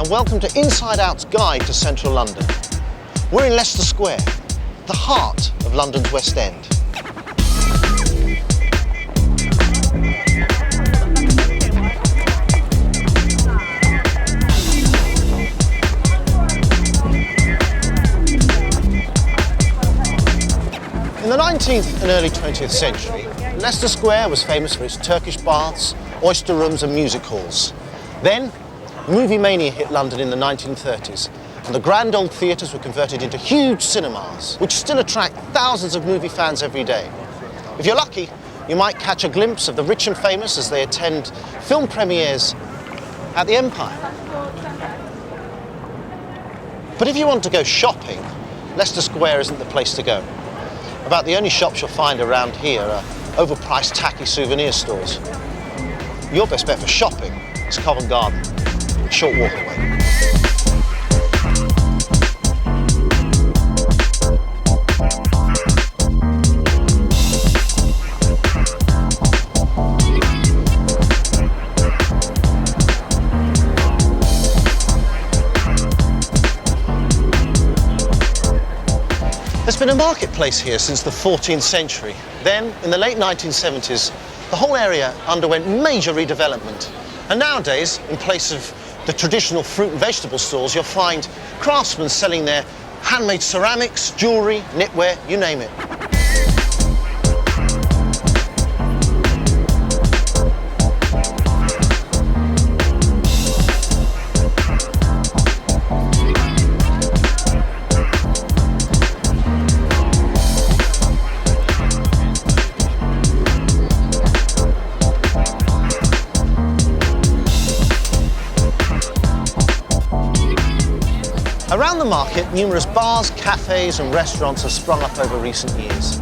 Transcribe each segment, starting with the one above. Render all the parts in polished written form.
and welcome to Inside Out's Guide to Central London. We're in Leicester Square, the heart of London's West End. In the 19th and early 20th century, Leicester Square was famous for its Turkish baths, oyster rooms and music halls. Then, movie mania hit London in the 1930s, and the grand old theatres were converted into huge cinemas, which still attract thousands of movie fans every day. If you're lucky, you might catch a glimpse of the rich and famous as they attend film premieres at the Empire. But if you want to go shopping, Leicester Square isn't the place to go. About the only shops you'll find around here are overpriced tacky souvenir stores. Your best bet for shopping is Covent Garden, a short walk away. There's been a marketplace here since the 14th century. Then, in the late 1970s, the whole area underwent major redevelopment. And nowadays, in place of the traditional fruit and vegetable stores, you'll find craftsmen selling their handmade ceramics, jewellery, knitwear, you name it. Around the market, numerous bars, cafes and restaurants have sprung up over recent years.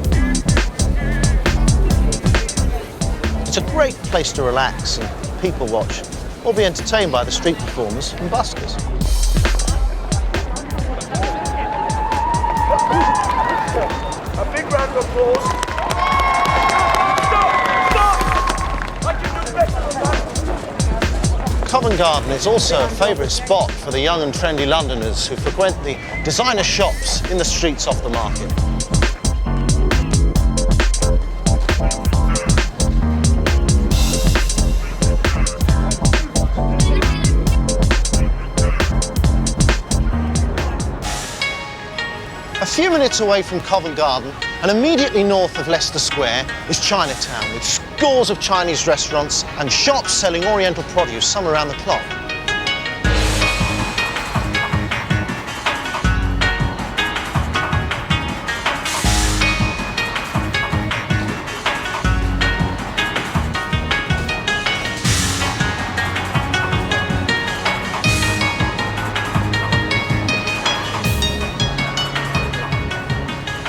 It's a great place to relax and people watch, or be entertained by the street performers and buskers. A big round of applause. Covent Garden is also a favourite spot for the young and trendy Londoners who frequent the designer shops in the streets off the market. A few minutes away from Covent Garden and immediately north of Leicester Square is Chinatown, with scores of Chinese restaurants and shops selling Oriental produce, some around the clock.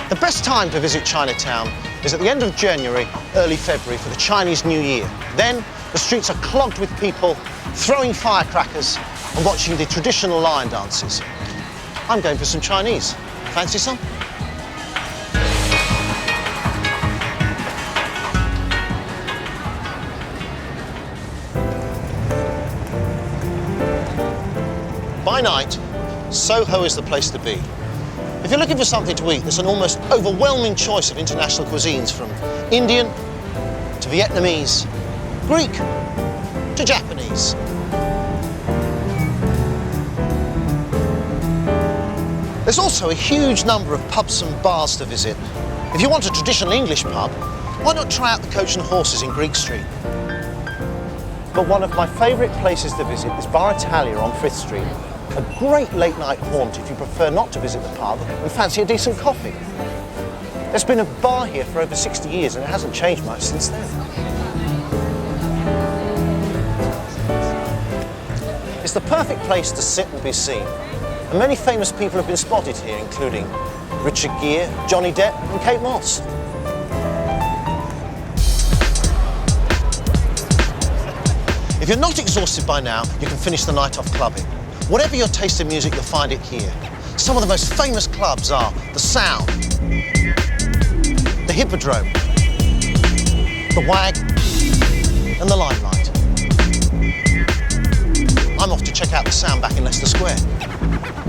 The best time to visit Chinatown is at the end of January, early February for the Chinese New Year. Then the streets are clogged with people throwing firecrackers and watching the traditional lion dances. I'm going for some Chinese. Fancy some? By night, Soho is the place to be. If you're looking for something to eat, there's an almost overwhelming choice of international cuisines, from Indian to Vietnamese, Greek to Japanese. There's also a huge number of pubs and bars to visit. If you want a traditional English pub, why not try out the Coach and Horses in Greek Street? But one of my favourite places to visit is Bar Italia on 5th Street. A great late-night haunt if you prefer not to visit the pub and fancy a decent coffee. There's been a bar here for over 60 years and it hasn't changed much since then. It's the perfect place to sit and be seen. And many famous people have been spotted here, including Richard Gere, Johnny Depp and Kate Moss. If you're not exhausted by now, you can finish the night off clubbing. Whatever your taste in music, you'll find it here. Some of the most famous clubs are the Sound, the Hippodrome, the Wag and the Limelight. I'm off to check out the the sound back in Leicester Square.